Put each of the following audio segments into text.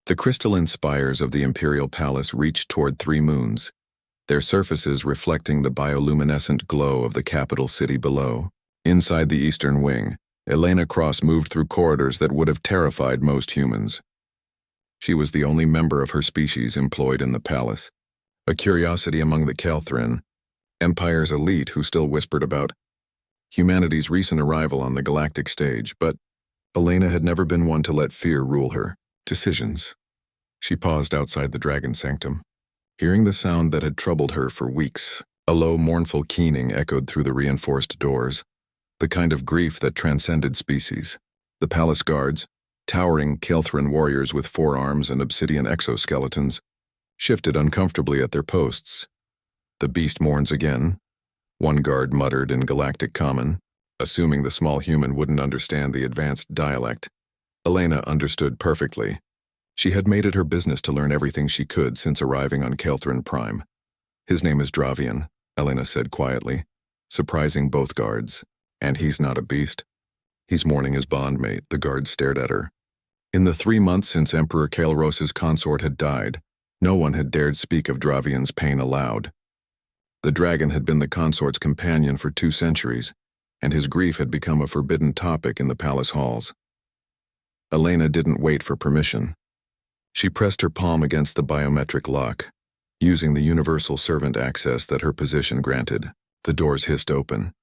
The crystalline spires of the imperial palace reached toward 3 moons, their surfaces reflecting the bioluminescent glow of the capital city below. Inside the eastern wing, Elena Cross moved through corridors that would have terrified most humans. She was the only member of her species employed in the palace, a curiosity among the Kelthrin, Empire's elite who still whispered about humanity's recent arrival on the galactic stage, but Elena had never been one to let fear rule her decisions. She paused outside the dragon sanctum, hearing the sound that had troubled her for weeks. A low, mournful keening echoed through the reinforced doors, the kind of grief that transcended species. The palace guards, towering Kelthrin warriors with forearms and obsidian exoskeletons, shifted uncomfortably at their posts. "The beast mourns again," one guard muttered in galactic common, assuming the small human wouldn't understand the advanced dialect. Elena understood perfectly. She had made it her business to learn everything she could since arriving on Kelthrin Prime. "His name is Dravian," Elena said quietly, surprising both guards. "And he's not a beast. He's mourning his bondmate." The guard stared at her. In the 3 months since Emperor Kael'ros's consort had died, no one had dared speak of Dravian's pain aloud. The dragon had been the consort's companion for 2 centuries, and his grief had become a forbidden topic in the palace halls. Elena didn't wait for permission. She pressed her palm against the biometric lock, using the universal servant access that her position granted. The doors hissed open.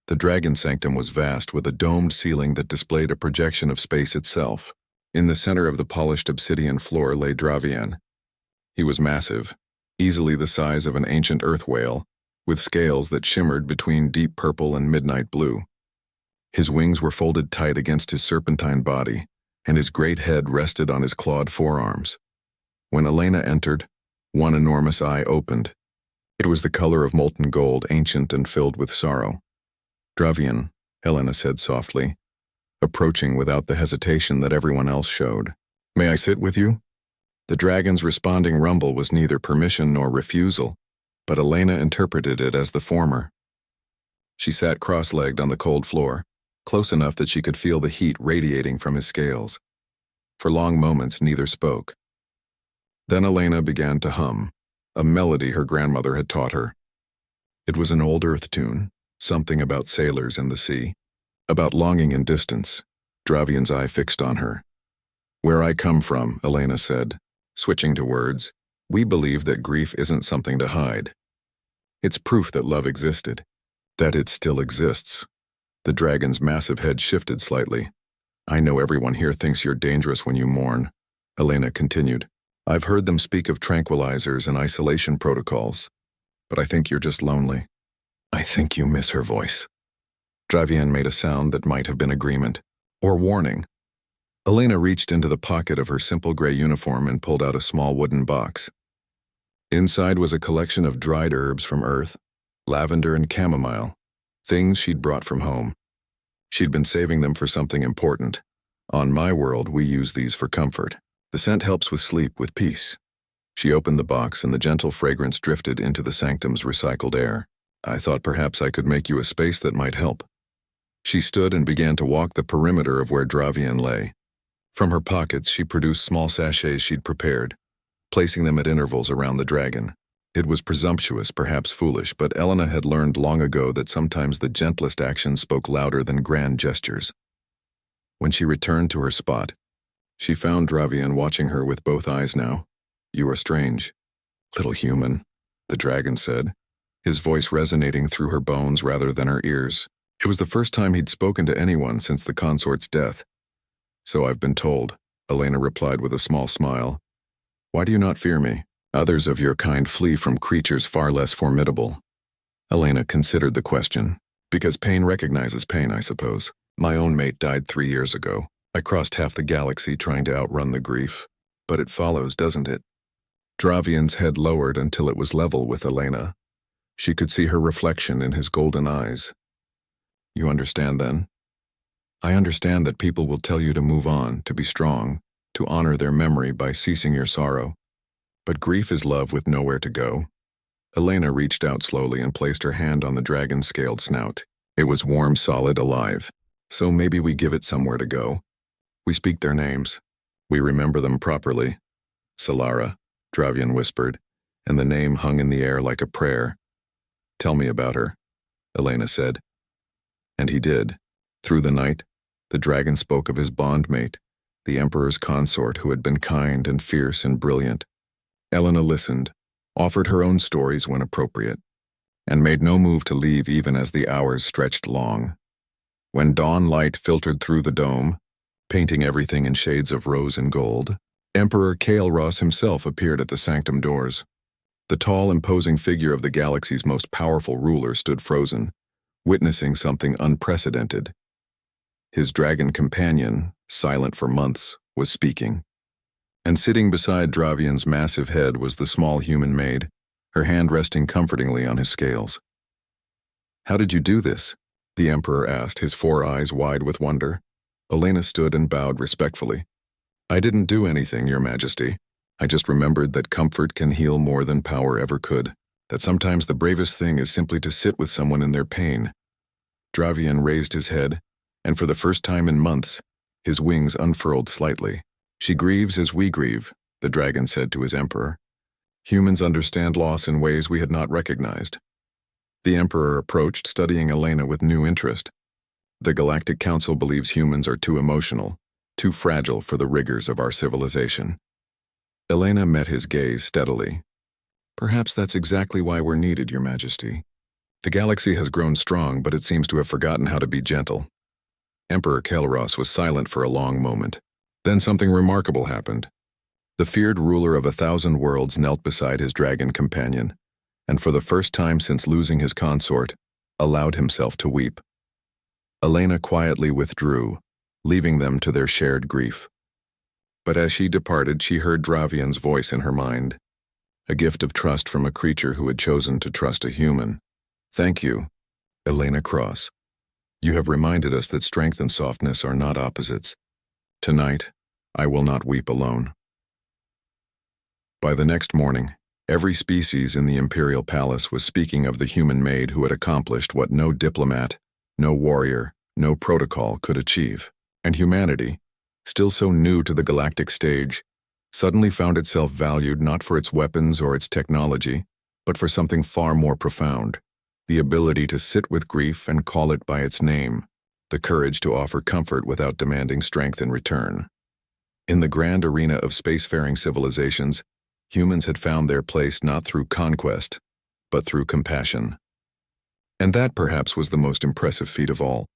The dragon sanctum was vast, with a domed ceiling that displayed a projection of space itself. In the center of the polished obsidian floor lay Dravian. He was massive, easily the size of an ancient earth whale, with scales that shimmered between deep purple and midnight blue. His wings were folded tight against his serpentine body, and his great head rested on his clawed forearms. When Elena entered, one enormous eye opened. It was the color of molten gold, ancient and filled with sorrow. "Dravian," Elena said softly, approaching without the hesitation that everyone else showed. "May I sit with you?" The dragon's responding rumble was neither permission nor refusal, but Elena interpreted it as the former. She sat cross-legged on the cold floor, close enough that she could feel the heat radiating from his scales. For long moments, neither spoke. Then Elena began to hum, a melody her grandmother had taught her. It was an old earth tune, something about sailors and the sea, about longing and distance. Dravian's eye fixed on her. "Where I come from," Elena said, switching to words, "we believe that grief isn't something to hide. It's proof that love existed, that it still exists." The dragon's massive head shifted slightly. "I know everyone here thinks you're dangerous when you mourn," Elena continued. "I've heard them speak of tranquilizers and isolation protocols, but I think you're just lonely. I think you miss her voice." Dravian made a sound that might have been agreement, or warning. Elena reached into the pocket of her simple gray uniform and pulled out a small wooden box. Inside was a collection of dried herbs from Earth, lavender and chamomile, things she'd brought from home. She'd been saving them for something important. "On my world, we use these for comfort. The scent helps with sleep, with peace." She opened the box and the gentle fragrance drifted into the sanctum's recycled air. "I thought perhaps I could make you a space that might help." She stood and began to walk the perimeter of where Dravian lay. From her pockets, she produced small sachets she'd prepared, placing them at intervals around the dragon. It was presumptuous, perhaps foolish, but Elena had learned long ago that sometimes the gentlest actions spoke louder than grand gestures. When she returned to her spot, she found Dravian watching her with both eyes now. "You are strange, little human," the dragon said, his voice resonating through her bones rather than her ears. It was the first time he'd spoken to anyone since the consort's death. "So I've been told," Elena replied with a small smile. "Why do you not fear me? Others of your kind flee from creatures far less formidable." Elena considered the question. "Because pain recognizes pain, I suppose. My own mate died 3 years ago. I crossed half the galaxy trying to outrun the grief. But it follows, doesn't it?" Dravian's head lowered until it was level with Elena. She could see her reflection in his golden eyes. "You understand, then?" "I understand that people will tell you to move on, to be strong, to honor their memory by ceasing your sorrow. But grief is love with nowhere to go." Elena reached out slowly and placed her hand on the dragon's scaled snout. It was warm, solid, alive. "So maybe we give it somewhere to go. We speak their names. We remember them properly. Solara, Dravian whispered, and the name hung in the air like a prayer. Tell me about her, Elena said. And he did. Through the night, the dragon spoke of his bondmate, the Emperor's consort who had been kind and fierce and brilliant. Elena listened, offered her own stories when appropriate, and made no move to leave even as the hours stretched long. When dawn light filtered through the dome, painting everything in shades of rose and gold, Emperor Kael'ros himself appeared at the sanctum doors. The tall, imposing figure of the galaxy's most powerful ruler stood frozen, witnessing something unprecedented. His dragon companion, silent for months, was speaking. And sitting beside Dravian's massive head was the small human maid, her hand resting comfortingly on his scales. How did you do this? The Emperor asked, his 4 eyes wide with wonder. Elena stood and bowed respectfully. I didn't do anything, Your Majesty. I just remembered that comfort can heal more than power ever could, that sometimes the bravest thing is simply to sit with someone in their pain. Dravian raised his head, and for the first time in months, his wings unfurled slightly. She grieves as we grieve, the dragon said to his emperor. Humans understand loss in ways we had not recognized. The emperor approached, studying Elena with new interest. The Galactic Council believes humans are too emotional, too fragile for the rigors of our civilization. Elena met his gaze steadily. Perhaps that's exactly why we're needed, Your Majesty. The galaxy has grown strong, but it seems to have forgotten how to be gentle. Emperor Kael'ros was silent for a long moment. Then something remarkable happened. The feared ruler of 1,000 worlds knelt beside his dragon companion, and for the first time since losing his consort, allowed himself to weep. Elena quietly withdrew, leaving them to their shared grief. But as she departed, she heard Dravian's voice in her mind, a gift of trust from a creature who had chosen to trust a human. Thank you, Elena Cross. You have reminded us that strength and softness are not opposites. Tonight, I will not weep alone. By the next morning, every species in the Imperial Palace was speaking of the human maid who had accomplished what no diplomat, no warrior, no protocol could achieve. And humanity, still so new to the galactic stage, suddenly found itself valued not for its weapons or its technology, but for something far more profound, the ability to sit with grief and call it by its name, the courage to offer comfort without demanding strength in return. In the grand arena of spacefaring civilizations, humans had found their place not through conquest, but through compassion. And that perhaps was the most impressive feat of all.